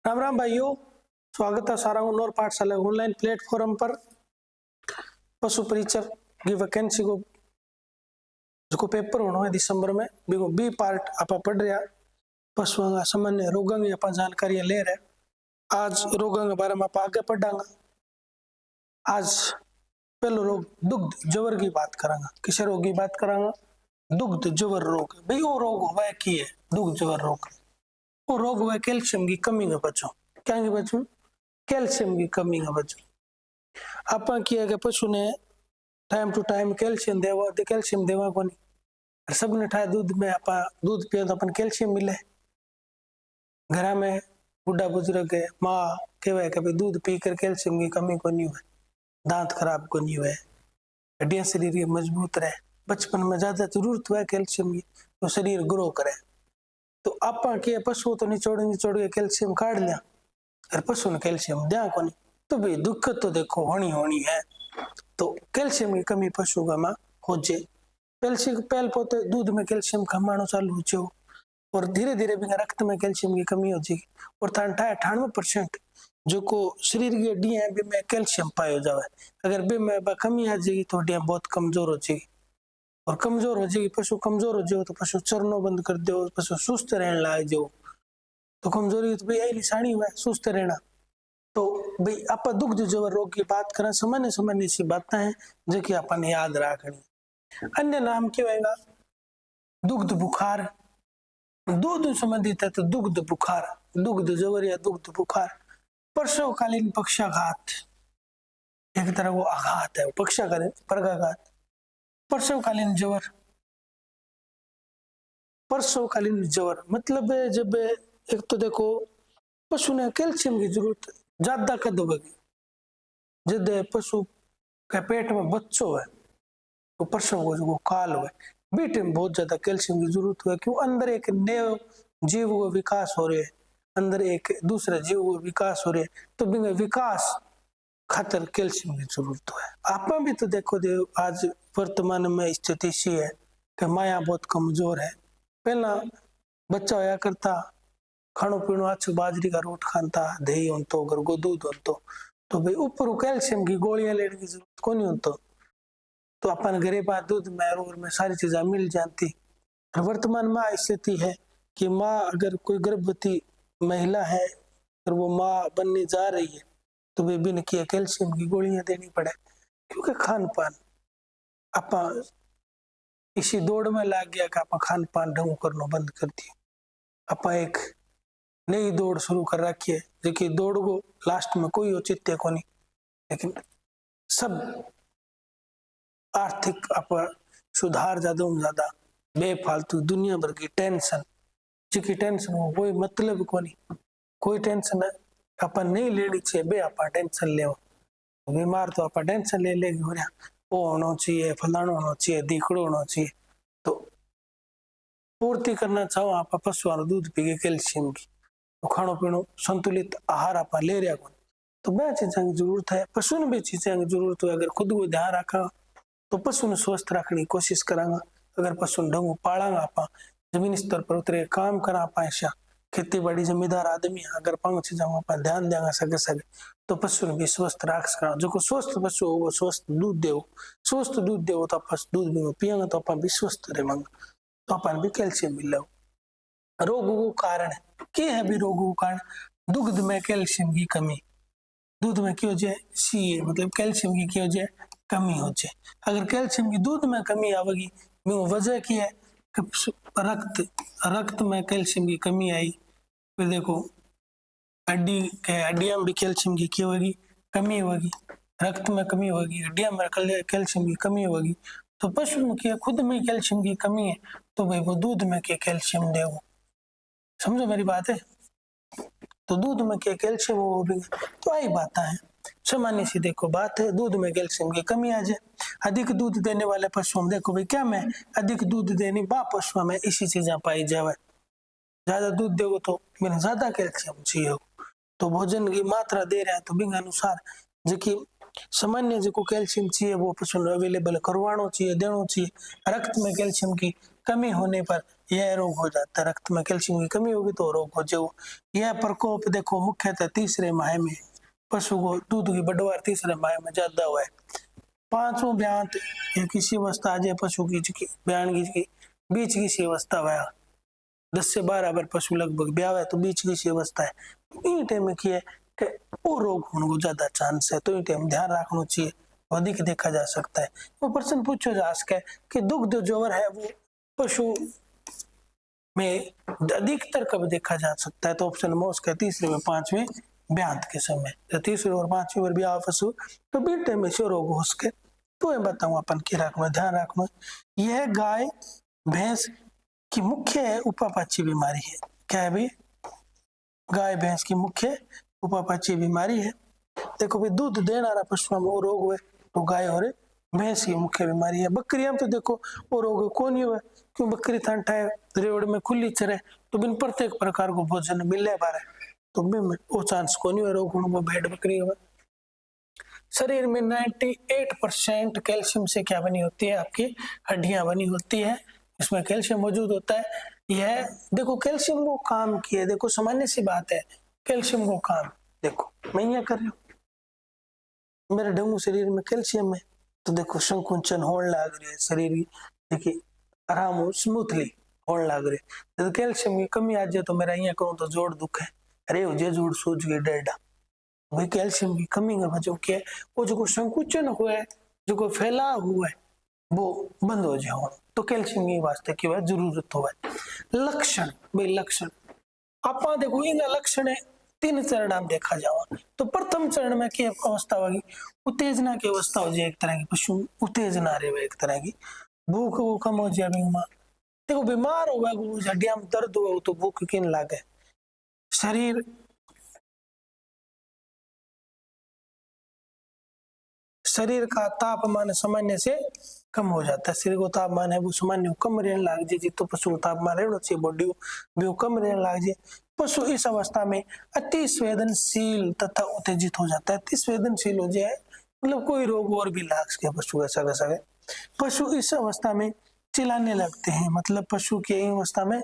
राम राम भाइयों, स्वागत है सारा और पाठशाला ऑनलाइन प्लेटफॉर्म पर पशु परीक्षक की वैकेंसी को जो पेपर होना है दिसंबर में बिगो बी पार्ट आप पढ़ रहा पशुओं का सामान्य रोगों की आप जानकारी ले रहे। आज रोगों के बारे में आप आगे पढ़ांगा। आज पहले रोग दुग्ध जवर की बात करांगा। किस रोग की बात करांगा? दुग्ध जवर रोग। भाई वो रोग हुआ की है दुग्ध जवर रोग। वो रोग हुआ कैल्शियम की कमी का बच्चों। क्या की बच्चों? कैल्शियम की कमी का बच्चों। आप किया कि पशु ने टाइम टू टाइम कैल्शियम देवा तो कैल्शियम देवा को नहीं। सबने ठाए दूध में आप दूध पियो तो अपन कैल्शियम मिले। घर में बुढ़ा बुजुर्ग है माँ कहवा कि भाई दूध पीकर कैल्शियम की कमी को नहीं हुए, दांत खराब को नहीं हुए, हड्डियां शरीर की मजबूत रहे। बचपन में ज्यादा जरूरत हुआ कैल्शियम की तो शरीर ग्रो करे। तो आप पशु तो निचोड़ के कैल्शियम काट लिया और पशु ने कैल्शियम दिया को नहीं। तो भाई दिक्कत तो देखो होनी है। तो कैल्शियम की कमी पशु का मां हो जाए। पहल पोते दूध में कैल्शियम कमानो चालू हो जाओ और धीरे धीरे भी रक्त में कैल्शियम की कमी हो जाएगी और 98% जो को शरीर की हड्डियां हैं में कैल्शियम पायो जावे। अगर बे में कमी आ जाएगी तो हड्डियां बहुत कमजोर हो जाएगी और कमजोर हो जाएगी। पशु कमजोर हो जाओ तो पशु चरनो बंद कर दो, पशु सुस्त रहने लग जाओ। तो कमजोरी तो भाई यही निशानी हुआ सुस्त रहना। तो भाई आप दुग्ध जवर रोग की बात करें सामान्य सी बातें हैं जो कि अपन याद रखनी। अन्य नाम क्या होगा? दुग्ध बुखार। दूध संबंधित है तो दुग्ध बुखार, दुग्ध जवर या दुग्ध बुखार। प्रसवकालीन पक्षाघात एक तरह वो आघात है, पक्षाघात पर्गाघात। प्रसवकालीन जवर, प्रसवकालीन जवर मतलब जब एक तो देखो पशु ने कैल्शियम की जरूरत ज्यादा कद होगी। जब पशु के पेट में बच्चों है तो प्रसव को जो काल हुए बीट में बहुत ज्यादा कैल्शियम की जरूरत हुआ। क्यों? अंदर एक नए जीव का विकास हो रहे, अंदर एक दूसरे जीव का विकास हो रहे तो बिना विकास खातर कैल्शियम की जरूरत है। आप भी तो देखो आज वर्तमान में स्थिति सी है कि माया बहुत कमजोर है। पहला बच्चा होया करता खानो पीनो अच्छा बाजरी का रोट खानता, दही हो तो अगर दूध हो तो भाई ऊपर कैल्शियम की गोलियां लेने की जरूरत को नहीं होता। तो अपन घरे पास दूध में और में सारी चीजें मिल जाती। वर्तमान में स्थिति है कि माँ अगर कोई गर्भवती महिला है और वो माँ बनने जा रही है तो वे बिन किए कैल्शियम की गोलियां देनी पड़े। क्योंकि खान पान आप इसी दौड़ में लग गया कि आप खान पान ढंग करना बंद कर दिया। आप एक नई दौड़ शुरू कर रखी है जो कि दौड़ को लास्ट में कोई औचित्य को नहीं, लेकिन सब आर्थिक आप सुधार ज्यादा बेफालतू दुनिया भर की टेंशन जिसकी टेंशन हो कोई मतलब को नहीं। कोई टेंशन अपन नहीं लेनी चाहिए बे आप टेंशन ले। बीमार तो आप टेंशन ले लेगी हो रहा वो होना चाहिए, फलाना होना चाहिए, दीकड़ो होना चाहिए। तो पूर्ति करना चाहो आप पशु वाला दूध पी के कैल्शियम की तो खानो पीनो संतुलित आहार आप ले रहा को तो बे चीजा की जरूरत है। पशु ने भी चीजा की जरूरत है। अगर खुद को ध्यान रखा तो पशु ने स्वस्थ रखने की कोशिश करांगा। अगर पशु ढंग पालांगा आप जमीन स्तर पर उतरे काम करा आप ऐसा खेती बाड़ी जमींदार आदमी अगर पांच चीजों पर ध्यान देंगे सके तो पशु ने भी स्वस्थ रख सका। जो को स्वस्थ पशु हो वो स्वस्थ दूध दे, स्वस्थ दूध दे तो आप दूध भी पियेंगे तो अपन भी स्वस्थ रहेंगे तो अपन भी कैल्शियम मिले। रोगों को कारण क्या है? भी रोगों का कारण दुग्ध में कैल्शियम की कमी। दूध में क्या हो जाए सी मतलब कैल्शियम की क्या हो जाए कमी हो जाए। अगर कैल्शियम की दूध में कमी आवेगी वजह क्या है कि रक्त में कैल्शियम की कमी आई। फिर देखो हड्डियां भी कैल्शियम की क्या होगी कमी होगी, रक्त में कमी होगी, हड्डियां में कैल्शियम की कमी होगी। तो पशु में क्या खुद में कैल्शियम की कमी है तो भाई वो दूध में क्या कैल्शियम देगा। समझो मेरी बात है। तो दूध में क्या कैल्शियम वो भी तो आई बात है सामान्य सी देखो बात है। दूध में कैल्शियम की कमी आ जाए। अधिक दूध देने वाले पशुओं देखो भाई क्या में अधिक दूध देने बा पशुओं में इसी चीजें पाई जावे। ज्यादा दूध देगो तो मैंने ज्यादा कैल्शियम चाहिए तो भोजन की मात्रा दे रहा है तो बिंग अनुसार जो कि सामान्य जो कैल्शियम चाहिए वो पशु अवेलेबल करवाना चाहिए, देना चाहिए। रक्त में कैल्शियम की कमी होने पर यह रोग हो जाता है। रक्त में कैल्शियम की कमी होगी तो रोग हो जाओ। यह प्रकोप देखो मुख्यतः तीसरे माह में पशु को दूध की बढ़वार तीसरे माह में ज्यादा हुआ है। पांचों ब्यांत या किसी अवस्था आ जाए पशु की ब्यान की बीच की सी अवस्था हुआ 10 से 12 बार पशु लगभग ब्याह है तो बीच की सी अवस्था है। इन टाइम में किया कि वो रोग होने को ज्यादा चांस है, तो इन टाइम ध्यान रखना चाहिए। अधिक देखा जा सकता है। वो प्रश्न पूछो जा सके कि दुग्ध ज्वर है वो पशु में अधिकतर कब देखा जा सकता है, तो ऑप्शन में उसका तीसरे में पांचवें ब्यांत के समय, तो तीसरे और पांचवें बार ब्याह पशु तो बीच टाइम में से रोग हो सके। तो ये बताऊं अपन की रखना ध्यान रखना। यह गाय भैंस की मुख्य उपापचयी बीमारी है। क्या है भाई? गाय भैंस की मुख्य उपापचयी बीमारी है। देखो भाई दूध देने वाला पशुओं में वो रोग हुए तो गाय और भैंस की मुख्य बीमारी है। बकरियां तो देखो वो रोग कौन ही हुआ, क्यों बकरी ठंडा है रेवड़ में खुली चरे तो बिन प्रत्येक प्रकार को भोजन मिले बारे तो बिन वो चांस कौन हुआ रोग होने भेड़ बकरी हुआ। शरीर में 98% कैल्शियम से क्या बनी होती है, आपकी हड्डियां बनी होती है, इसमें कैल्शियम मौजूद होता है। यह देखो कैल्शियम को काम किया, देखो सामान्य सी बात है कैल्शियम को काम, देखो मैं यहाँ कर रही हूँ मेरे ढंगू शरीर में कैल्शियम है तो देखो संकुचन होने लग रही है, शरीर देखिए आराम हो स्मूथली होने लग रही है। तो कैल्शियम की कमी आ जाए तो मेरा यहाँ करूँ तो जोड़ दुख है, अरे मुझे जोड़ सूझ गई डेढ़ा भाई कैल्शियम की कमी का वजह क्या है, वो जो संकुचन हुआ है जो फैला हुआ है वो बंद हो जाए तो कैल्शियम की वास्ते की जरूरत हो। लक्षण भाई लक्षण आप देखो इन लक्षण है 3 चरण आप देखा जाओ तो प्रथम चरण में क्या अवस्था होगी, उत्तेजना की अवस्था हो जाए, एक तरह की पशु उत्तेजना रहे एक तरह की भूख वो कम हो जाए। देखो बीमार होगा हड्डियां में दर्द हुआ तो भूख किन लागे, शरीर का तापमान सामान्य से कम हो जाता है, शरीर को तापमान है वो सामान्य कम रहने लग जाए तो पशु को तापमान रहना चाहिए बॉडी भी कम रहने लग जाए। पशु इस अवस्था में अति संवेदनशील तथा उत्तेजित हो जाता है। अति संवेदनशील हो जाए मतलब कोई रोग और भी लाग सके पशु ऐसा कर सके। पशु इस अवस्था में चिल्लाने लगते हैं, मतलब पशु की अवस्था में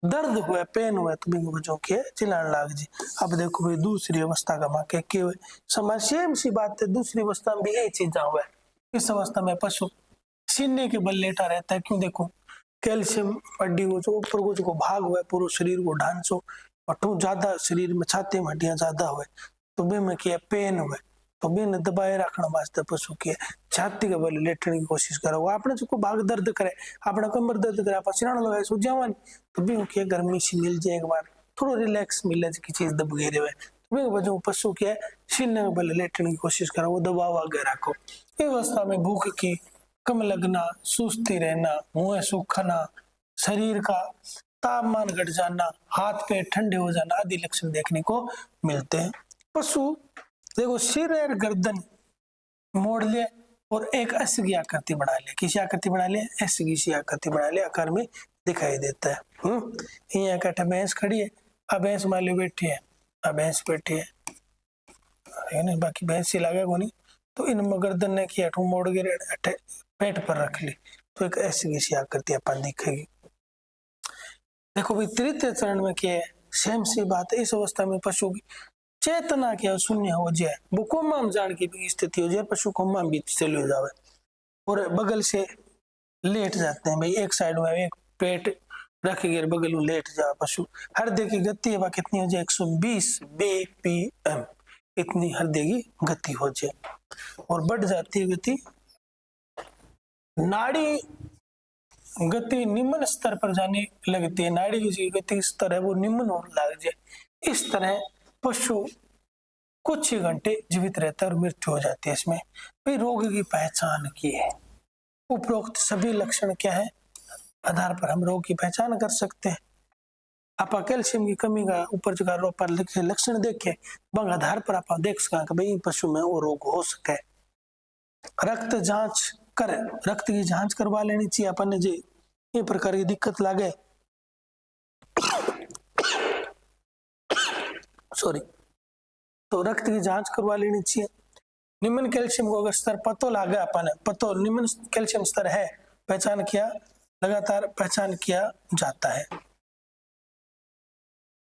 दर्द हुआ पेन हुआ तो बिंग बच्चों के चिल्लाने लग जी। अब देखो भाई दूसरी अवस्था का माके के समाज सेम सी बात है, दूसरी अवस्था में भी यही चीज हुआ है। इस अवस्था में पशु सीने के बल लेटा रहता है, क्यों देखो कैल्शियम हड्डी को जो ऊपर को जो भाग हुआ है पूरे शरीर को ढांचो और ज्यादा शरीर में छाती में हड्डियां ज्यादा हुए तो बे में क्या पेन हुए तो बिन दबाए रखने वास्ते पशु की छाती के बल लेटने की कोशिश करो। आपने जो भाग दर्द करे अपना कमर दर्द करे आप सिराना लगाए सो जावन तो भी क्या गर्मी सी मिल जाए एक बार थोड़ा रिलैक्स मिले की चीज दब गए रहे तो वजह पशु के सीने के बल लेटने की कोशिश करो वो दबाव आगे रखो। इस अवस्था में भूख की कम लगना, सुस्ती रहना, मुंह सूखना, शरीर का तापमान घट जाना, हाथ पैर ठंडे हो जाना आदि लक्षण देखने को मिलते हैं। पशु देखो सिर और गर्दन मोड़ ले और एक ऐसी की आकृति बना ले, किसी आकृति बना ले ऐसी किसी आकृति बना ले आकार में दिखाई देता है। यहाँ कटा भैंस खड़ी है, अब भैंस मान लो बैठी है, अब भैंस बैठी है ना, बाकी भैंस ही लगे को नहीं तो इन गर्दन ने किया मोड़ के पेट पर रख ली तो एक ऐसी किसी आकृति अपन दिखेगी। देखो भाई तृतीय चरण में क्या है सेम सी बात है। इस अवस्था में पशु की चेतना क्या शून्य हो जाए, वो कोमा में जान की स्थिति हो जाए, पशु कोमा में भी चले जावे और बगल से लेट जाते हैं भाई, एक साइड में एक पेट रख के बगल में लेट जाए पशु। हृदय की गति है कितनी हो जाए 120 BPM इतनी हृदय की गति हो जाए और बढ़ जाती है गति। नाड़ी गति निम्न स्तर पर जाने लगती है, नाड़ी की गति स्तर है वो निम्न होने लग जाए। इस तरह पशु कुछ ही घंटे जीवित रहता है और मृत्यु हो जाती है। इसमें भाई रोग की पहचान की है, उपरोक्त सभी लक्षण क्या है आधार पर हम रोग की पहचान कर सकते हैं। आप कैल्शियम की कमी का ऊपर जगह पर लक्षण देखे बंग आधार पर आप देख सका कि भाई पशु में वो रोग हो सके। रक्त जांच कर रक्त की जांच करवा लेनी चाहिए अपन ने जी ये प्रकार की दिक्कत लागे सॉरी तो रक्त की जांच करवा लेनी चाहिए। निम्न कैल्शियम को अगर स्तर पतो लागे अपन पतो निम्न कैल्शियम स्तर है पहचान किया लगातार पहचान किया जाता है।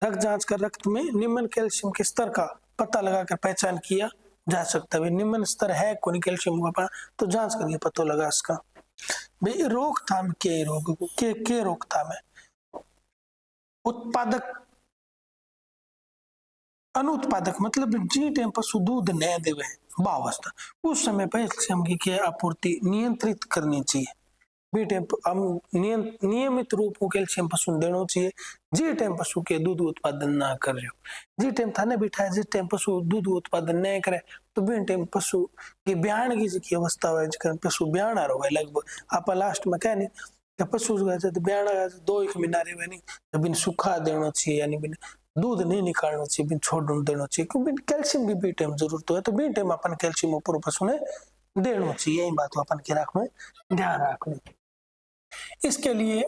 रक्त जांच कर रक्त में निम्न कैल्शियम के स्तर का पता लगाकर पहचान किया जा सकता है। निम्न स्तर है कौन कैल्शियम का तो जांच करके पता लगा इसका। भाई रोकथाम के रोग के रोकथाम है। उत्पादक अनुत्पादक मतलब जी टाइम पशु दूध न देवे बावस्था उस समय कैल्शियम की क्या आपूर्ति नियंत्रित करनी चाहिए। बी टाइम नियमित रूप को कैल्शियम पशु देना चाहिए। जी टाइम पशु के दूध उत्पादन ना कर रहे हो जी टाइम थाने बिठाए जिस टाइम पशु दूध उत्पादन नहीं करे तो बी टाइम पशु की ब्याण की अवस्था हो पशु ब्याणा रहो लगभग आप लास्ट में क्या नहीं पशु तो ब्याणा 2-1 महीना रहे नहीं तो बिन सुखा देना चाहिए यानी बिन दूध नहीं निकालना चाहिए बिन छोड़ देना चाहिए क्योंकि कैल्शियम की बी टाइम जरूरत है तो बी टाइम अपन कैल्शियम ऊपर पशु ने देना चाहिए। यही बात अपन के रखना ध्यान रखना। इसके लिए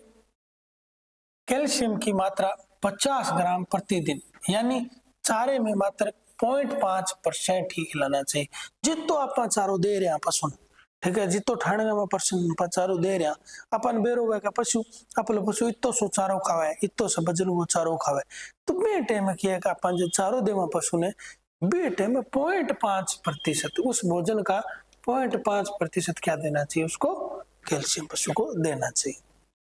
कैल्शियम की मात्रा 50 ग्राम प्रतिदिन यानी चारे में मात्र 0.5% ही खिलाना चाहिए। जितो आप चारो दे रहे पशु ठीक है जितो ठाणे में पर्सन चारो दे रहा अपन बेरोगा का पशु अपने पशु इतो सो चारो खावे इतो से बजन वो चारो खावे तो बे टाइम किया कि अपन जो चारो देवा पशु ने बे टाइम में 0.5% उस भोजन का 0.5% क्या देना चाहिए उसको कैल्शियम पशु को देना चाहिए।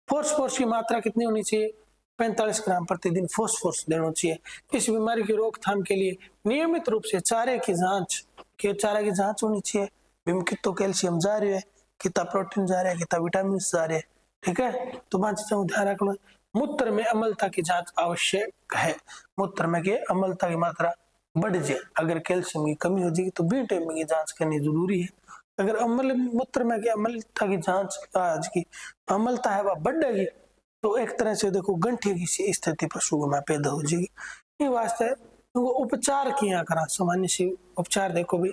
फॉस्फोरस की मात्रा कितनी होनी चाहिए 45 ग्राम प्रतिदिन फॉस्फोरस देना चाहिए। इस बीमारी की रोकथाम के लिए नियमित रूप से चारे की जांच होनी चाहिए। कितना कैल्शियम जा रही है कितना प्रोटीन जा रहा है कितना विटामिन जा रहे हैं ठीक है तो बात ध्यान रखना। मूत्र में अम्लता की जांच आवश्यक है। मूत्र में के अम्लता की मात्रा बढ़ जाए अगर कैल्शियम की कमी हो जाएगी तो बी टाइम की जांच करनी जरूरी है। अगर अम्ल मूत्र में अम्लता की जांच आज की अम्लता है वह बढ़ेगी तो एक तरह से देखो गंठे की स्थिति पशु में पैदा हो जाएगी। ये वास्ते तो उपचार किया करा सामान्य से उपचार देखो भी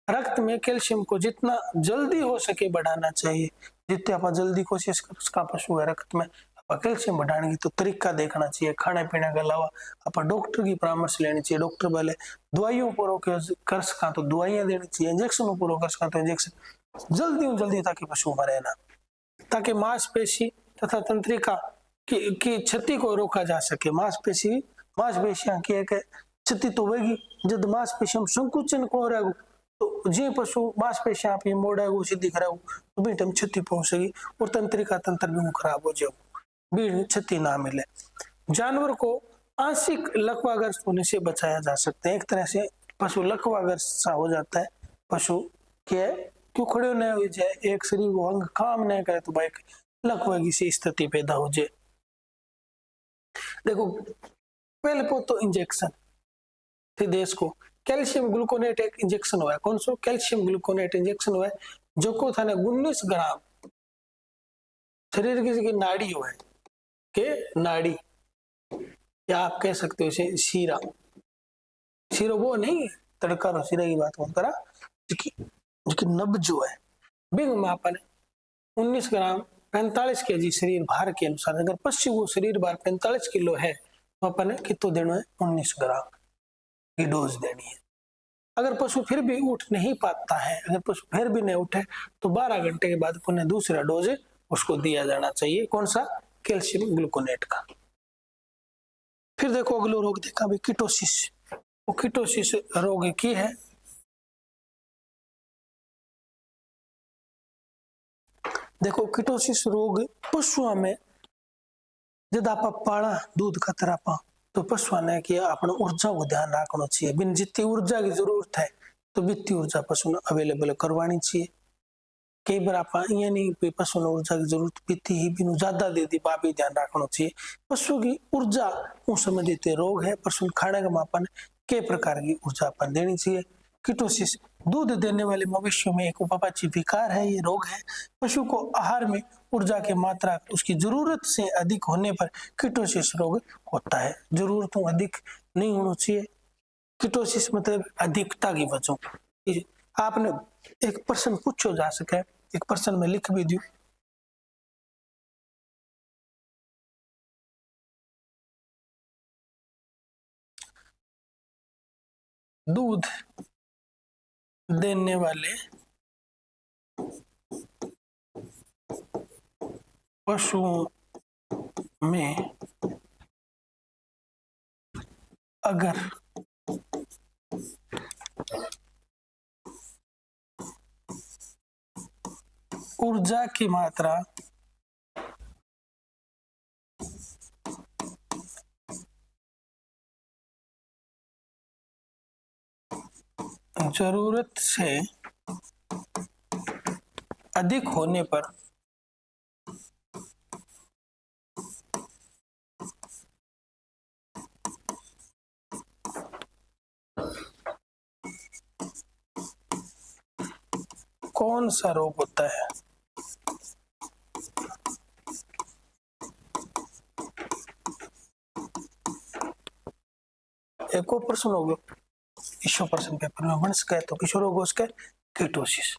रक्त में कैल्शियम को जितना जल्दी हो सके बढ़ाना चाहिए। जितने आप जल्दी कोशिश कर पशु है रक्त में कैल्शियम बढ़ाने की तो तरीका देखना चाहिए। खाने पीने के अलावा आप डॉक्टर की परामर्श लेनी चाहिए। डॉक्टर वाले दवाइयों पर कर सका तो दवाइयां देनी चाहिए इंजेक्शन पर कर सका तो इंजेक्शन जल्दी ताकि पशु मरे ना ताकि मांसपेशी तथा तंत्रिका की क्षति को रोका जा सके। मांसपेशियां की क्षति तो होगी जब मांसपेशियां संकुचन को रहेगा तो जे पशु मांसपेशियां आप मोड़ेगो सीधी करेगो तो भी टाइम क्षति पहुंचेगी और तंत्रिका तंत्र भी खराब हो जाएगा भी क्षति ना मिले। जानवर को आंशिक लकवाग्रस्त होने से बचाया जा सकता है। एक तरह से पशु लकवाग्रस्त सा हो जाता है पशु के क्यों खड़े नहीं हो जाए एक शरीर को अंग काम नहीं करे तो भाई लकवा की स्थिति पैदा हो जाए। देखो पहले तो इंजेक्शन थी देश को कैल्शियम ग्लूकोनेट एक इंजेक्शन हुआ है कौन सा कैल्शियम ग्लूकोनेट इंजेक्शन हुआ है जो को था 19 ग्राम शरीर की नाड़ी हुआ है के नाड़ी या आप कह सकते हो इसे शीरा शीरो वो नहीं तड़का रो शीरा की बात मत करा जिसकी नब्ज जो है बिग मापन 19 ग्राम 45 केजी शरीर भार के अनुसार अगर पशु को शरीर भार 45 किलो है तो अपन कितना देना है 19 ग्राम की डोज देनी है। अगर पशु फिर भी उठ नहीं पाता है अगर पशु फिर भी नहीं उठे तो 12 घंटे के बाद पुनः दूसरा डोज उसको दिया जाना चाहिए कौन सा कैल्शियम ग्लूकोनेट का। फिर देखो अगला रोग देखा भी कीटोसिस वो कीटोसिस रोग की है। देखो कीटोसिस रोग पशुओं में जब आप पाला दूध का तरह तो पशु ने कि अपने ऊर्जा को ध्यान रखना चाहिए बिन जितनी ऊर्जा की जरूरत है तो बितनी ऊर्जा पशु ने अवेलेबल करवानी चाहिए। कई बार आप ये नहीं पशु ने ऊर्जा की जरूरत बीती ही बिन ज्यादा दे दी बा भी ध्यान रखना चाहिए। पशु की ऊर्जा उस समय देते रोग है पशु खाने का मापन के प्रकार की ऊर्जा अपन देनी चाहिए। कीटोसिस दूध देने वाले मवेशियों में एक उपापचय विकार है। ये रोग है पशु को आहार में ऊर्जा की मात्रा उसकी जरूरत से अधिक होने पर कीटोसिस रोग होता है। जरूरतों अधिक नहीं होना चाहिए। कीटोसिस मतलब अधिकता की वजह आपने एक पर्सन पूछो जा सके एक पर्सन में लिख भी दू दूध देने वाले पशुओं में अगर ऊर्जा की मात्रा जरूरत से अधिक होने पर कौन सा रोग होता है? एक और प्रश्न होगा ईशो प्रश्न पेपर में बन सके तो किशोर रोग हो सके कीटोसिस।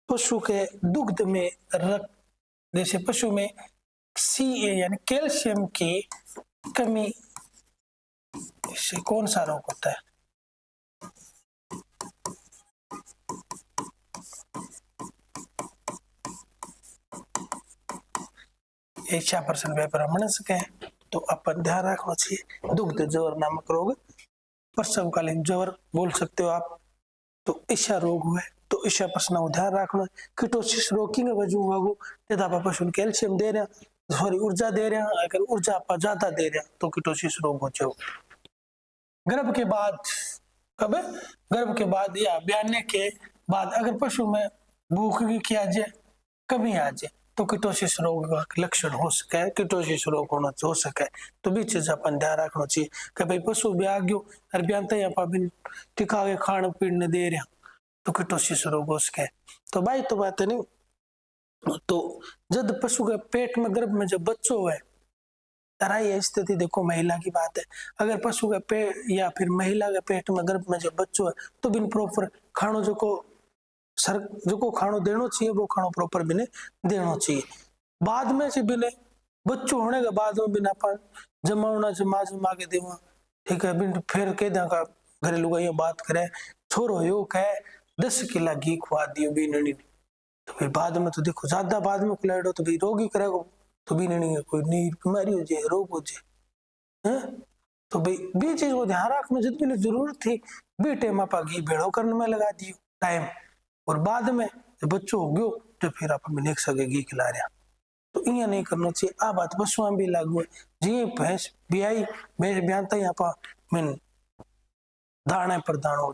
पशु के दुग्ध में रक्त जैसे पशु में Ca यानी कैल्शियम की कमी से कौन सा रोग होता है? इच्छा प्रश्न पेपर में बन सके तो अपन ध्यान रखना चाहिए दुग्ध ज्वर नामक रोग प्रसवकालीन ज्वर बोल सकते हो आप। तो ईशा रोग हुआ तो ईशा प्रश्न को ध्यान रखना। कीटोसिस रोग की वजह होगा यदि आप पशु कैल्शियम दे रहे हैं सॉरी ऊर्जा दे रहे हैं अगर ऊर्जा आप ज्यादा दे रहे हैं तो कीटोसिस रोग हो जाओ। गर्भ के बाद कब गर्भ के बाद या ब्याने के बाद अगर पशु में भूख की आ जाए कमी आ जाए तो कीटोसिस रोग का लक्षण हो सके कीटोसिस रोग होना हो सके। तो भी चीज अपन ध्यान रखना चाहिए कि भाई पशु ब्याह गयो और ब्यानते यहाँ बिन टिका के खाण पीने दे रहा तो कीटोसिस रोग हो सके। तो भाई तो बात है नहीं। तो जब पशु के पेट में गर्भ में जब बच्चों हुए तरह ये स्थिति देखो महिला की बात है अगर पशु के पेट या फिर महिला के पेट में गर्भ में जब बच्चों है तो बिन प्रॉपर खाणो जो को खाणो देना चाहिए वो खाणो प्रॉपर बिने देना चाहिए। बाद में से बिने बच्चों होने के बाद में बिना अपन जमावना जमा के देवा ठीक है बिन फिर कह देगा घरेलू का बात करे छोरो यो कहे 10 किला घी खुआ दियो बीननी तो फिर बाद में तो देखो ज्यादा बाद में खुलाड़ो तो भाई रोगी करेगा तो बीननी कोई नीर बीमारी हो जाए रोग हो जाए है। तो भाई बी चीज को ध्यान रखना जितनी जरूरत थी बी टाइम आप घी भेड़ो करने में लगा दियो टाइम और बाद में जब बच्चों हो गयो तो फिर आप देख सके घी खिला रहा तो इं नहीं करना चाहिए। आ बात पशुओं भी लागू है जी भैंस ब्याई भैंस ब्यानता यहाँ पर मैन दाने पर दाणो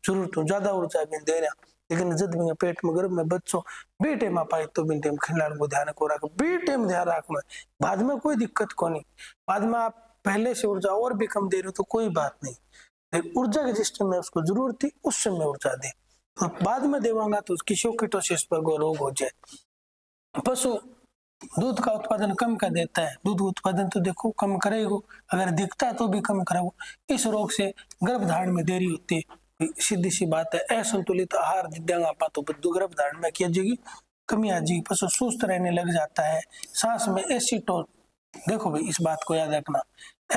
जरूरत ज्यादा ऊर्जा बिन दे रहा लेकिन जब भी पेट में गर्भ में बच्चों बी टाइम पाए तो बिन टाइम खिलाने को ध्यान को रखो बी टाइम ध्यान रखना बाद में कोई दिक्कत को नहीं। बाद में आप पहले से ऊर्जा और भी कम दे रहे हो तो कोई बात नहीं ऊर्जा के जिस टाइम में उसको जरूरत थी उस समय ऊर्जा दे तो बाद में देवांगा तो किसी कीटोसिस पर रोग हो जाए। पशु दूध का उत्पादन कम कर देता है दूध उत्पादन तो देखो कम करेगा अगर दिखता है तो भी कम करेगा। इस रोग से गर्भधारण में देरी होती है सीधी सी बात है असंतुलित आहार देंगे आप तो गर्भधारण में क्या जाएगी कमी आ जाएगी पशु सुस्त रहने लग जाता है। सांस में एसीटोन देखो भाई इस बात को याद रखना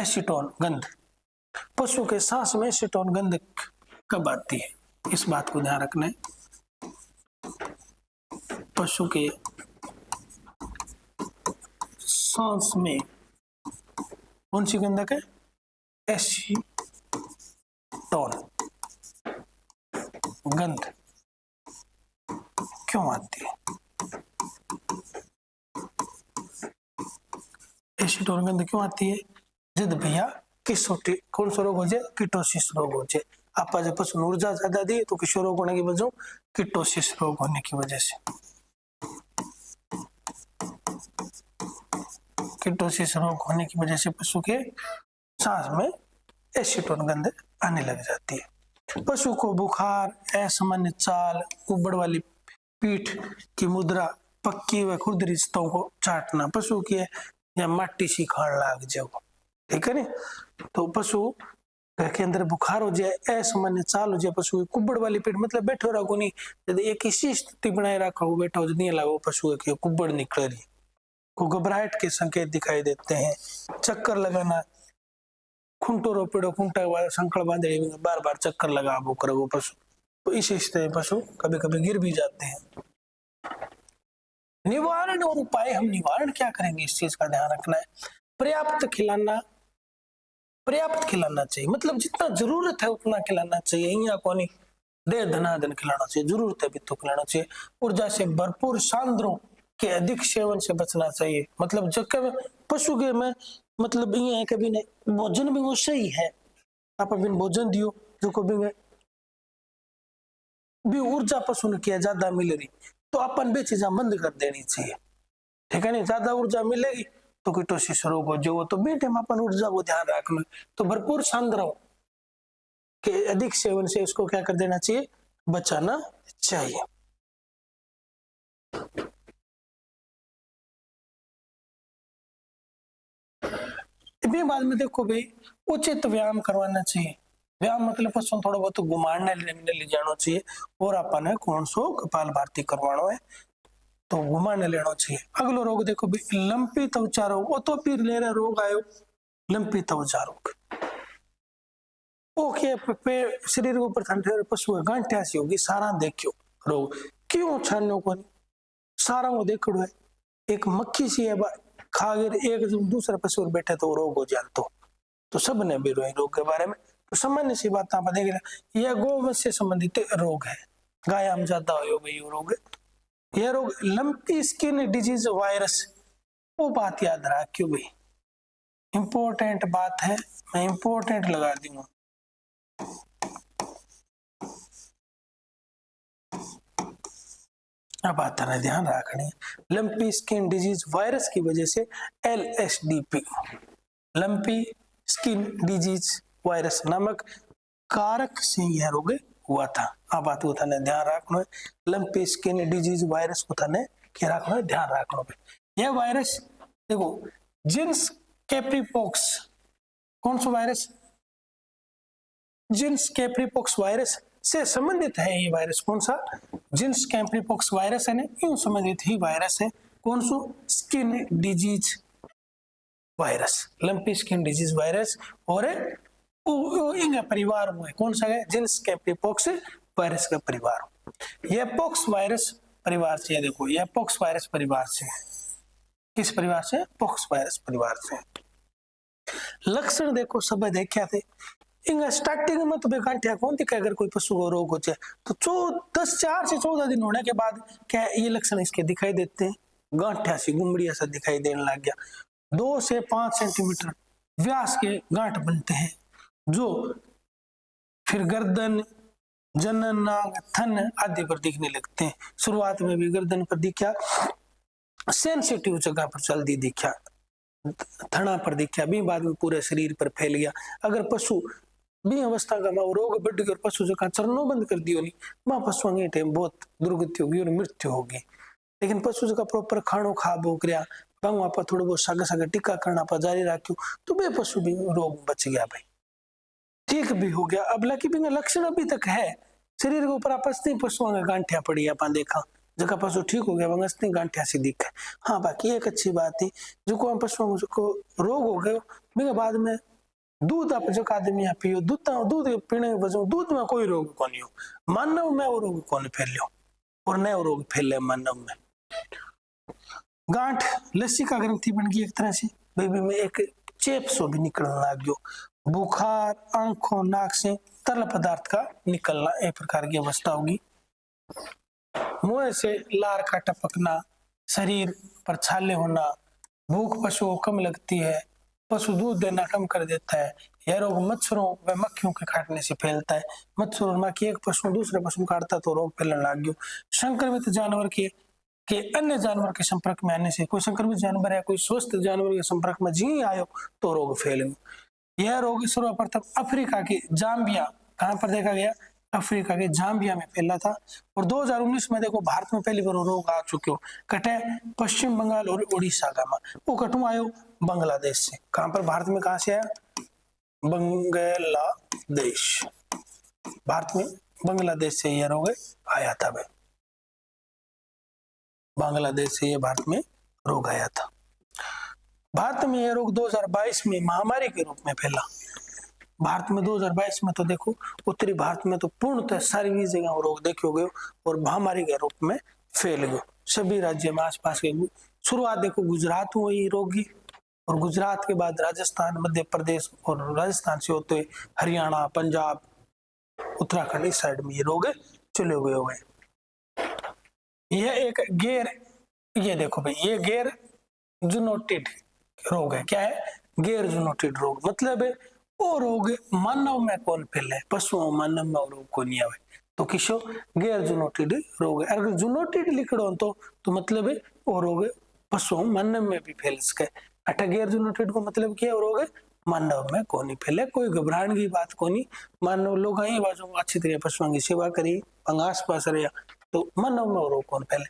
एसीटोन गंध पशु के सांस में एसीटोन गंध कब आती है इस बात को ध्यान रखना है। पशु के सांस में कौन सी गंधक है एसीटोन गंध क्यों आती है एसीटोन गंध क्यों आती है जब भैया किसोटी कौन सा रोग हो जाए कीटोसिस रोग हो जाए आप जब पशु ऊर्जा ज्यादा दी तो किशोर रोग होने की वजह कीटोसिस रोग होने की वजह से कीटोसिस रोग होने की वजह से पशु के सांस में एसीटोन गंध आने लग जाती है। पशु को बुखार असामान्य चाल उबड़ वाली पीठ की मुद्रा पक्की व खुद रिश्तों को चाटना पशु की या माटी सी खाण लाग जाओ ठीक है नहीं। तो पशु के अंदर बुखार हो जाए असामान्य चाल हो जाए पशु कुबड़ वाली पीठ मतलब बैठो रखो नहीं यदि एक इसी स्थिति बनाए रखो बैठो नहीं लगो पशु की कुबड़ निकल रही को घबराहट के संकेत दिखाई देते हैं चक्कर लगाना खुंटो रोपेड़ो खुंटा संकल बांधे बार बार चक्कर लगा वो करो पशु तो इस स्थिति पशु कभी कभी गिर भी जाते हैं। निवारण और उपाय, हम निवारण क्या करेंगे इस चीज का ध्यान रखना है। पर्याप्त खिलाना चाहिए, मतलब जितना जरूरत है उतना खिलाना चाहिए। यहाँ को नहीं दे धनाधन खिलाना चाहिए, जरूरत है भी तो खिलाना चाहिए। ऊर्जा से भरपूर सांद्रों के अधिक सेवन से बचना चाहिए। मतलब जब पशु के में मतलब ये है कभी नहीं भोजन भी वो सही है, आप अभी भोजन दियो जो को भी ऊर्जा पशु ने किया ज्यादा मिल रही तो अपन भी चीजें बंद कर देनी चाहिए, ठीक है नहीं। ज्यादा ऊर्जा मिलेगी तो कीटोसिस रोग हो जो तो बेटे में अपन ऊर्जा को ध्यान रखना। तो भरपूर सांद्रों के अधिक सेवन से इसको क्या कर देना चाहिए, बचाना चाहिए। इतनी बाद में देखो भाई उचित व्यायाम करवाना चाहिए। व्यायाम मतलब पशु थोड़ा बहुत घुमाने ले जाना चाहिए और अपन है कौन सो कपाल भारती करवानो है तो घुमाने लेना चाहिए। अगलो रोग देखो भाई लंपी त्वचा रोग, वो तो फिर ले रहा रोग आयो लंपी त्वचा रोग। ओके शरीर के ऊपर ठंडे पशु है गांठिया सी होगी सारा देखियो रोग क्यों छानो को सारा को देखो है एक मक्खी सी है खा गए एक दूसरे पशु पर बैठे तो रोग हो जाए तो सब ने भी रोग के बारे में तो सामान्य सी बात आप देख रहे यह गोवंश से संबंधित रोग है। गाय हम ज्यादा हो भाई रोग, यह रोग लंपी स्किन डिजीज वायरस, वो बात याद रखियो भाई, इंपॉर्टेंट बात है, मैं इंपॉर्टेंट लगा दूंगा। अब आता है ध्यान रखनी है लंपी स्किन डिजीज वायरस की वजह से LSDP lumpy skin disease virus नामक कारक से यह रोग हुआ था। अब बात को थाने ध्यान रखना है लंपी स्किन डिजीज वायरस को थाने क्या रखना है ध्यान रखना है। यह वायरस देखो जिन्स कैप्रीपॉक्स, कौन सा वायरस, जिन्स कैप्रीपॉक्स वायरस से संबंधित है। ये वायरस कौन सा, जिन्स कैप्रीपॉक्स वायरस है ना, यूं संबंधित ही वायरस है कौन सा, skin disease virus, lumpy skin disease virus. और इनका परिवार में कौन सा है, जिन्स कैप्रीपॉक्स वायरस का परिवार। यह पॉक्स वायरस परिवार से, देखो यह पॉक्स वायरस परिवार से, किस परिवार से, पॉक्स वायरस परिवार से। लक्षण देखो सब देखे थे स्टार्टिंग में तो बेगांठिया कौन थी, अगर कोई पशु को रोग हो जाए तो 4 से 14 दिन होने के बाद क्या ये लक्षण इसके दिखाई देते हैं, गांठिया सी गुमड़िया सा दिखाई देने लग गया। 2 से 5 सेंटीमीटर व्यास के गांठ बनते हैं जो फिर गर्दन, जनन, नाक, थन आदि पर दिखने लगते हैं। शुरुआत में भी गर्दन पर दिखा, सेंसिटिव जगह पर जल्दी दिखा, थना पर दिखा भी, बाद में पूरे शरीर पर फैल गया। अगर पशु भी अवस्था का रोग बढ़ गया और पशु जो चरनो बंद कर दियो नहीं वहां पशुओं की टाइम बहुत दुर्गति होगी और मृत्यु होगी। लेकिन पशु जो प्रॉपर खानो खा बो कर वहां पर थोड़ा बहुत सागे सागे टीका करना पर जारी रखो तो बे पशु भी रोग बच गया भाई, ठीक भी हो गया। अब लकी भी लक्षण अभी तक है शरीर के ऊपर आपस में पशुओं का गांठिया पड़ी है, अपन देखा जगह पशु ठीक हो गया वंगस्ती गांठिया सी दिख है। हाँ बाकी एक अच्छी बात थी जो को पशुओं को रोग हो गए बाद में दूध आप जो आदमी आप पियो दूध पीने की वजह दूध में कोई रोग कौन हो, मानव में वो रोग कौन फैलियो और नए रोग फैले मानव में। गांठ लस्सी का ग्रंथि बन गई एक तरह से, बेबी में एक चेप सो भी निकलने लग गयो, बुखार, आंखों नाक से तरल पदार्थ का निकलना एक प्रकार की अवस्था होगी। मुंह से लार का टपकना, शरीर पर छाले होना, भूख पशु को कम लगती है, पशु दूध देना कम कर देता है। यह रोग मच्छरों व मक्खियों के काटने से फैलता है। मच्छर और मक्खी एक पशु दूसरे पशु काटता तो रोग फैलने लग गया। संक्रमित जानवर के अन्य जानवर के संपर्क में आने से, कोई संक्रमित जानवर है कोई स्वस्थ जानवर के संपर्क में जी आयो तो रोग फैल गया। यह रोग सर्वप्रथम अफ्रीका की जाम्बिया, कहां पर देखा गया, अफ्रीका के जाम्बिया में फैला था। और 2019 में देखो भारत में पहली बार रोग आ चुके हो, कटे पश्चिम बंगाल और उड़ीसा का, वो कटू आयो बांग्लादेश से। कहां पर, भारत में कहां से आया, बांग्लादेश, भारत में बांग्लादेश से यह रोग आया था भाई, बांग्लादेश से यह भारत में रोग आया था। भारत में यह रोग 2022 में महामारी के रूप में फैला। भारत में 2022 में तो देखो उत्तरी भारत में तो पूर्णतः सारी जगह रोग देखो गए और महामारी के रूप में फैल गए। सभी राज्य में आसपास के शुरुआत देखो गुजरात में हुई रोग की, और गुजरात के बाद राजस्थान, मध्य प्रदेश, और राजस्थान से होते हुए हरियाणा, पंजाब, उत्तराखंड, इस साइड में ये रोग चले हुए हुए। यह एक ये देखो भाई, ये गैर जूनोटिड रोग है। क्या है? गैर जूनोटिड रोग। मतलब है वो रोग मानव में कौन फैले, पशुओं मानव में रोग को नहीं आवे, तो किसो गैर जूनोटिड रोग है। अगर जूनोटिड लिखड़ो तो मतलब है वो रोग पशुओं मानव में भी फैल सके। अठ गैर जूनोटिड को मतलब क्या रोग है? मानव में कोनी फैले। कोई घबराने की बात कोनी। मानव लोग आई बाजू अच्छी तरह पशुओं की सेवा करी, आस पास रहे, तो मानव में रोग कौन फैले।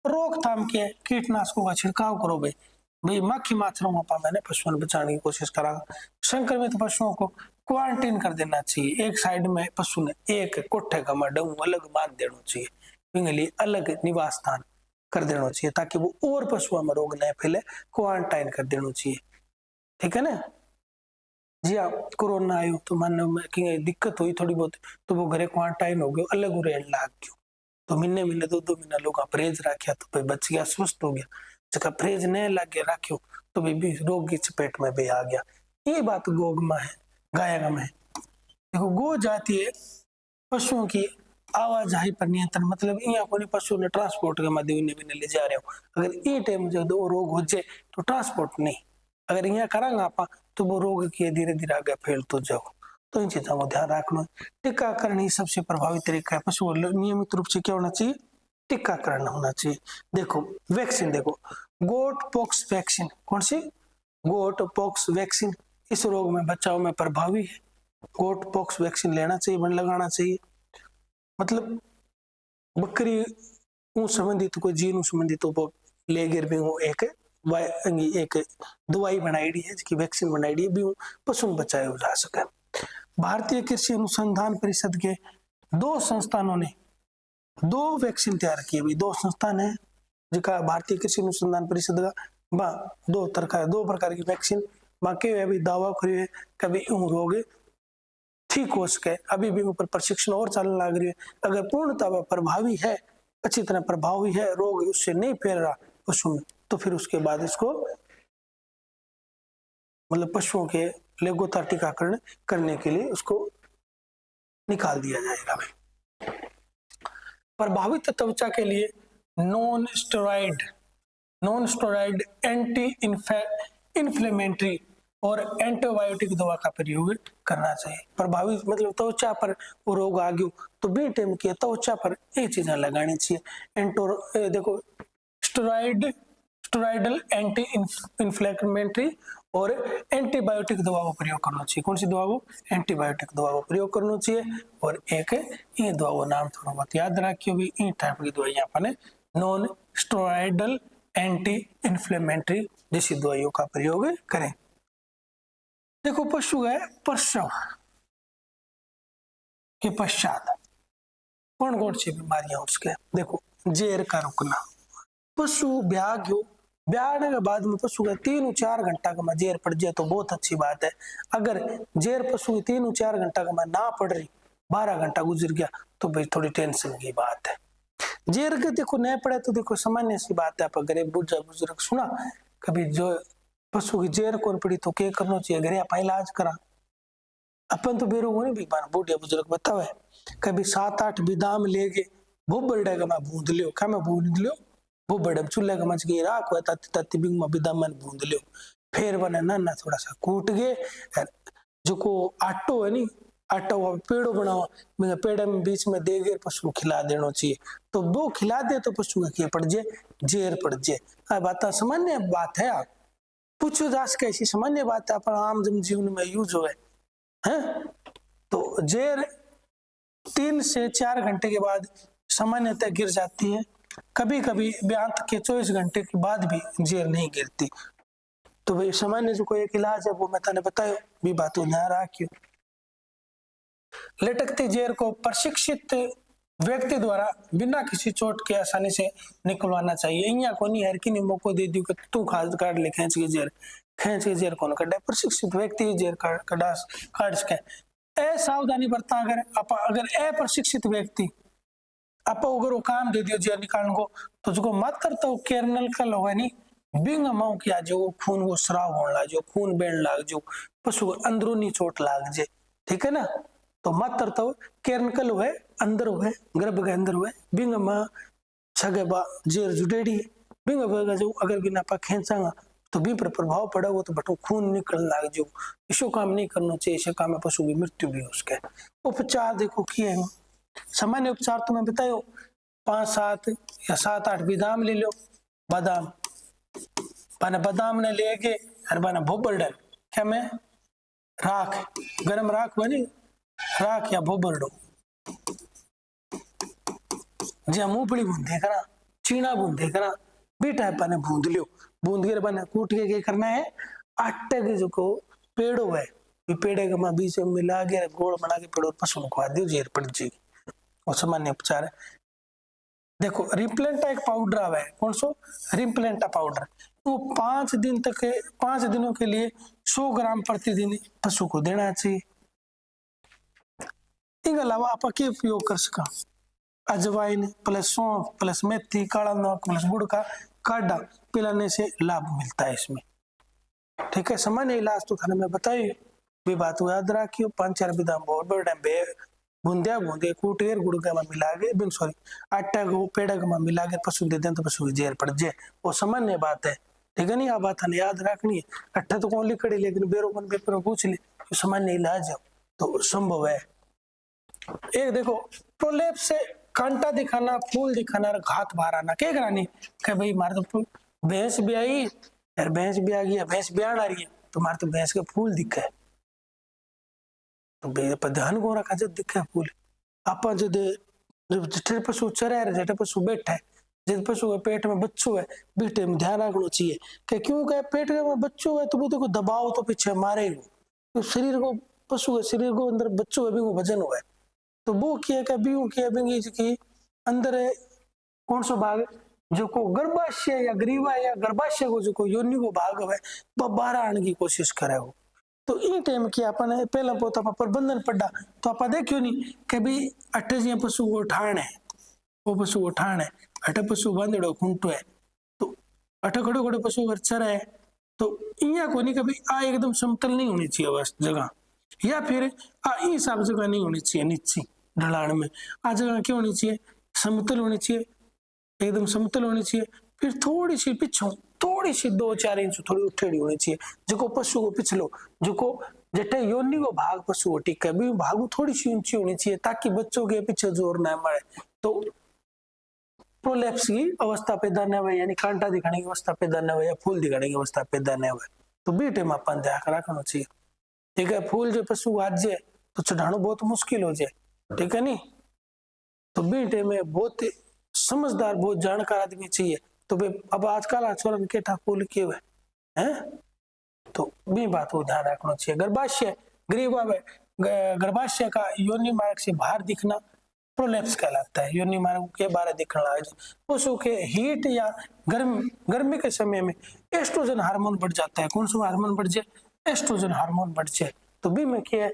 रोकथाम के कीटनाशकों का छिड़काव करो भाई मक्खी मच्छरों को मैंने पशुओं बचाने की कोशिश करा। संक्रमित पशुओं को क्वारंटीन कर देना चाहिए। एक साइड में पशु ने एक कोठे का मडंग अलग बांध देना चाहिए, इनके लिए अलग निवास स्थान कर देना चाहिए, ताकि वो और पशुओं में रोग न फैले। क्वारंटाइन कर देना चाहिए, ठीक है ना जी। हाँ, कोरोना आयो तो मानव में दिक्कत हुई थोड़ी बहुत, तो वो घरे क्वारंटाइन हो गयो, अलग रहने लग गयो। तो महीने महीने 2-2 महीना लोग परहेज रखा तो भाई बच गया, स्वस्थ हो गया। जगह परहेज न लगे रखो तो भाई रोग की चपेट में भी आ गया। ये बात गोग में है, गाय में है। देखो गो जाती है पशुओं की आवाजाही पर नियंत्रण। मतलब यहाँ कोई पशु ने ट्रांसपोर्ट के माध्यम ने ले जा रहे हो, अगर ये टाइम जो दो रोग हो जाए तो ट्रांसपोर्ट नहीं, अगर यहाँ करांगे आप तो वो रोग की धीरे धीरे आगे फैलते जाओ। तो इन चीजों को ध्यान रखना। टीकाकरण ही सबसे प्रभावी तरीका है। पशु नियमित रूप से क्या होना चाहिए? टीकाकरण होना चाहिए। देखो वैक्सीन, देखो गोट पॉक्स वैक्सीन, कौन सी? गोट पॉक्स वैक्सीन इस रोग में बचाव में प्रभावी है। गोट पॉक्स वैक्सीन लेना चाहिए, बन लगाना चाहिए। मतलब बकरी संबंधित कोई जीन संबंधित तो ले गिर भी एक दवाई बनाई है, जिसकी वैक्सीन बनाई है भी पशु बचाए जा सके। भारतीय कृषि अनुसंधान परिषद के 2 संस्थानों ने 2 वैक्सीन तैयार की है। 2 संस्थान है जिसका भारतीय कृषि अनुसंधान परिषद का 2 प्रकार की वैक्सीन बाकी अभी दावा करिए है, कभी रोग ठीक हो सके। अभी भी ऊपर प्रशिक्षण और चलने लग रही है। अगर पूर्णतः प्रभावी है, अच्छी तरह प्रभावी है, रोग उससे नहीं फैल रहा पशु में, तो फिर उसके बाद इसको मतलब पशुओं के लगातार टीकाकरण करने के लिए उसको निकाल दिया जाएगा। भाई प्रभावित त्वचा के लिए नॉन स्टेरॉइड एंटी इन्फ्लेमेटरी और एंटीबायोटिक दवा का प्रयोग करना चाहिए। प्रभावित मतलब त्वचा पर वो रोग आ गयो तो बी टाइम की त्वचा पर ये चीजें लगानी चाहिए। देखो स्टेरॉइडल एंटी इन्फ्लेमेटरी और एंटीबायोटिक दवा का प्रयोग करना चाहिए। कौन सी दवा को? एंटीबायोटिक दवा का प्रयोग करना चाहिए। और एक ये दवा का नाम थोड़ा बहुत याद रखियो भी, इन टाइप की दवाइयां अपने नॉन स्टेरॉइडल एंटी इन्फ्लेमेटरी जैसी दवाइयों का प्रयोग करें। देखो पशु है प्रसव के पश्चात कौन कौन सी बीमारियां उसके, देखो जेर का रुकना। पशु ब्याहने के बाद में पशु का 3-4 घंटा का जेर पड़ जाए तो बहुत अच्छी बात है। अगर जेर पशु 3-4 घंटा का ना पड़ रही, 12 घंटा गुजर गया तो भाई थोड़ी टेंशन की बात है। जेर के देखो नहीं पड़े तो देखो सामान्य सी बात है। आप गरीब बुढ़ा बुजुर्ग सुना कभी जो पशु की जेर कौन पड़ी तो क्या करना चाहिए? घरे आप इलाज करा। अपन तो बेरोग नहीं बीमार, बूढ़े बुजुर्ग बतावे कभी 7-8 बादाम ले गए वो बड़े का मैं बूंद लियो, क्या मैं बूंद लियो वो बड़े चूल्हे का मच गई राख हुआ ताती बिंग में बादाम मन बूंद लियो। फिर बने ना थोड़ा सा कूट गए जो को आटो है नी, आटा हुआ पेड़ो बनाओ, पेड़े में बीच में दे गए पशु खिला देना चाहिए। तो वो खिला दे तो पशु का क्या पड़ जाए? जेर पड़ जाए। बात सामान्य बात है। आप पूछो दास कैसी सामान्य बात है, अपन आम जीवन में यूज हो है। तो जेर 3 से 4 घंटे के बाद सामान्यतः गिर जाती है। कभी कभी ब्यात के 24 घंटे के बाद भी जेर नहीं गिरती। तो भाई सामान्य जो कोई एक इलाज है वो मैं तने बतायो भी बातों ध्यान रखियो। लटकती जेर को प्रशिक्षित व्यक्ति द्वारा बिना किसी चोट के आसानी से निकलवाना चाहिए। यहाँ को नहीं हर की नहीं मौको दे दियो कि तू खाद काट ले खींच के जेर कौन कटे, प्रशिक्षित व्यक्ति जेर काट सके। असावधानी बरता अगर अप्रशिक्षित व्यक्ति आप अगर वो काम दे दियो जे निकालने को तो जो मात्र तो केर्नल का होगा नहीं बिंग अमाउ किया जो खून वो स्राव होने लग जो खून बहने लग जो पशु को अंदरूनी चोट लग जे, ठीक है ना। तो मात्र तो केर्नल हुए अंदर हुए गर्भ के अंदर हुए बिंग अमा छगे बा जेर जुडेड़ी बिंग बगा जो अगर बिना पा खींचांगा तो भी पर प्रभाव पड़ेगा तो बटो खून निकल लग जो इसो काम नहीं करना चाहिए, इसे काम में पशु की मृत्यु भी उसके। उपचार देखो किए हैं सामान्य उपचार तो मैं बतायो 5-7 या 7-8 बादाम ले लो, बादाम बना बादाम ने लेके और बना भोबरडन क्या मैं राख गरम राख बनी राख या भोबरडो जे मूंगफली बूंदे करा चीना बूंदे करा भी टाइप बने बूंद लियो बूंद के बने कूट के क्या करना है आटे के जो को पेड़ो है पेड़े के मां बीच में मिला के गोल बना के पेड़ों पशु को दियो जेर पड़ जाएगी वो सामान्य उपचार है। देखो रिप्लेंटा एक पाउडर आवा है कौन सो रिप्लेंटा पाउडर वो 5 दिन तक 5 दिनों के लिए 100 ग्राम प्रतिदिन पशु को देना चाहिए। इसके अलावा आप क्या उपयोग कर सका अजवाइन प्लस सौंफ प्लस मेथी काला नमक प्लस गुड़ का काढ़ा पिलाने से लाभ मिलता है इसमें, ठीक है। सामान्य इलाज तो थाने में बताइए भी बात को याद रखियो 5-4 बादाम बड़े बे बूंदे बूंदे कूटेर गुड़ के में मिला के बिन सॉरी आटा को पेड़ा के में मिला के पशु दे दें तो पशु की जेर पड़ जाए वो सामान्य बात है, ठीक है। नहीं आ बात हमें याद रखनी है अट्ठा तो कौन लिखड़ी लेकिन बेरोपन पेपर में पूछ ले तो सामान्य इलाज है तो संभव है। एक देखो प्रोलेप्स से कांटा दिखाना फूल दिखाना घात बाहर आना क्या करानी कि भाई मारे तो भैंस भी आई यार भैंस भी आ गई भैंस ब्याह आ रही है तो मारे तो भैंस के फूल दिखे तो ध्यान को रखा जब दिखे फूल आप जिठे पशु चरा रहे जिठे पशु बैठा है जिस पशु के पेट में बच्चों है बीटे में ध्यान रखना चाहिए कि क्यों कहे पेट में बच्चों है तो वो देखो दबाव तो पीछे मारे तो शरीर को पशु के शरीर को अंदर बच्चों है भी वो वजन हुआ है तो वो किया कि अंदर है कौन सा भाग जो को गर्भाशय या ग्रीवा या गर्भाशय को जो को योनि को भाग है वह बाहर आने की कोशिश करे हो तो इन टाइम की अपन पहला पोता पर प्रबंधन पड़ा तो आप देखियो नहीं कि भाई अट्ठे जी पशु को ठाण है वो पशु को ठाण है अट्ठे पशु बांधड़ो खूंटो है तो अट्ठे खड़े खड़े पशु अगर चरा है तो इया को नहीं कभी आ एकदम समतल नहीं होनी चाहिए बस जगह या फिर सब जगह नहीं होनी चाहिए नीचे ढलान में आ जगह क्या होनी चाहिए समतल होनी चाहिए एकदम समतल होनी चाहिए फिर थोड़ी सी पिछो थोड़ी सी 2-4 इंच थोड़ी उठेड़ी होनी चाहिए जो पशु को पिछलो जो को जटे योनि को भाग पशु को टिके भी भाग थोड़ी सी ऊंची होनी चाहिए ताकि बच्चों के पीछे जोर ना मारे तो प्रोलेप्स की अवस्था पैदा न हो यानी कांटा दिखाने की अवस्था पैदा न हो या फूल दिखाने की अवस्था पैदा न हो तो बी टाइम अपन ध्यान रखना चाहिए, ठीक है। फूल जो पशु आज जाए तो चढ़ाना बहुत मुश्किल हो जाए, ठीक है। नहीं तो बी टाइम में बहुत समझदार बहुत जानकार आदमी चाहिए तो अब आजकल आचरण के फूल के हुए हैं तो भी बात को ध्यान रखना चाहिए। गर्भाशय ग्रीवा में गर्भाशय का योनि मार्ग से बाहर दिखना प्रोलेप्स कहलाता है। योनि मार्ग के बाहर दिखना पशु के हीट या गर्मी के समय में एस्ट्रोजन हार्मोन बढ़ जाता है। कौन सा हार्मोन बढ़ जाए एस्ट्रोजन हार्मोन बढ़ जाए तो भी में क्या है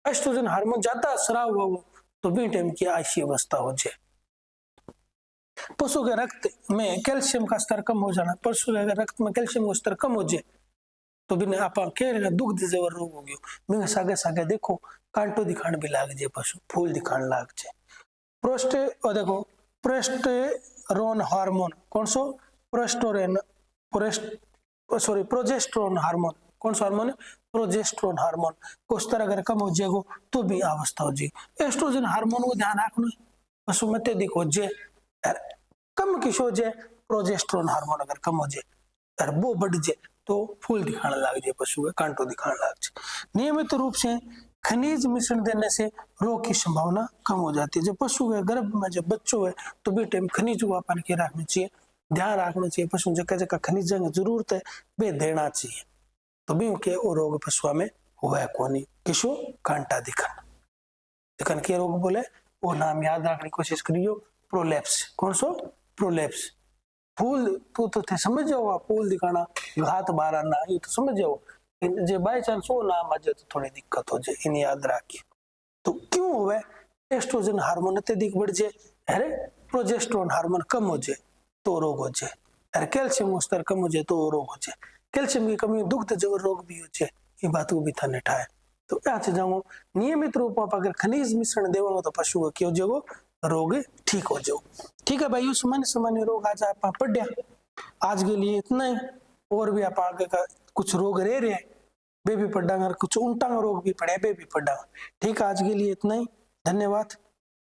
एस्ट्रोजन हार्मोन ज्यादा स्राव हो तो भी टाइम की ऐसी अवस्था हो जाए। पशु के रक्त में कैल्शियम का स्तर कम हो जाना पशु के रक्त में कैल्शियम का स्तर कम हो जाए तो भी आप दुग्ध जवर रोग हो गयो सागे सागे देखो कांटो दिखाने भी लाग जाए पशु फूल दिखाने लाग जाए। प्रोस्टे और देखो प्रोस्टेरोन हार्मोन कौन सो प्रोजेस्टेरोन हार्मोन कौन सा हार्मोन है प्रोजेस्टेरोन हार्मोन को स्तर अगर कम हो जाएगा तो भी अवस्था हो जाएगी। एस्ट्रोजन हार्मोन को ध्यान रखना पशु में अत्यधिक हो जाए कम किस हो जाए प्रोजेस्टेरोन हार्मोन अगर कम हो जाए और वो बढ़ जाए तो फूल दिखाने लग जाए पशु का कांटो दिखाने लग जाए। नियमित रूप से खनिज मिश्रण देने से रोग की संभावना कम हो जाती है। जब पशु के गर्भ में जब बच्चों है तो भी टाइम खनिज को अपन के रखना चाहिए ध्यान रखना चाहिए पशु जगह जगह खनिज की जरूरत है वे देना चाहिए तो भी के वो रोग पशुआ में हुआ कोनी किशो कांटा दिखन दिखन के रोग बोले वो नाम याद रखने की कोशिश करियो प्रोलेप्स कौन सो प्रोलेप्स फूल तू तो थे समझ जाओ फूल दिखाना घात बाहर आना ये तो समझ जाओ जे बाय चांस हो नाम आ जाए तो थोड़ी दिक्कत हो जाए इन याद रखिए। तो क्यों हुए एस्ट्रोजन हार्मोन अत्यधिक बढ़ जाए, अरे प्रोजेस्टेरोन हार्मोन कम हो जाए तो रोग हो जाए, अरे कैल्शियम स्तर कम हो जाए तो रोग हो जाए, कैल्शियम की कमी दुग्ध जवर रोग भी हो जाए, ये बात को भी थाने ठाए। तो आ जाऊँ नियमित रूप में अगर खनिज मिश्रण देवो तो पशु को क्यों जो रोग ठीक हो जाओ। ठीक है भाई, सामान्य सामान्य रोग आज आप पढ़िया। आज के लिए इतना ही, और भी आप आगे का कुछ रोग रह रहे वे भी पढ़ांगे, कुछ उल्टा रोग भी पड़े वे भी पढ़ांगे। ठीक है, आज के लिए इतना ही, धन्यवाद।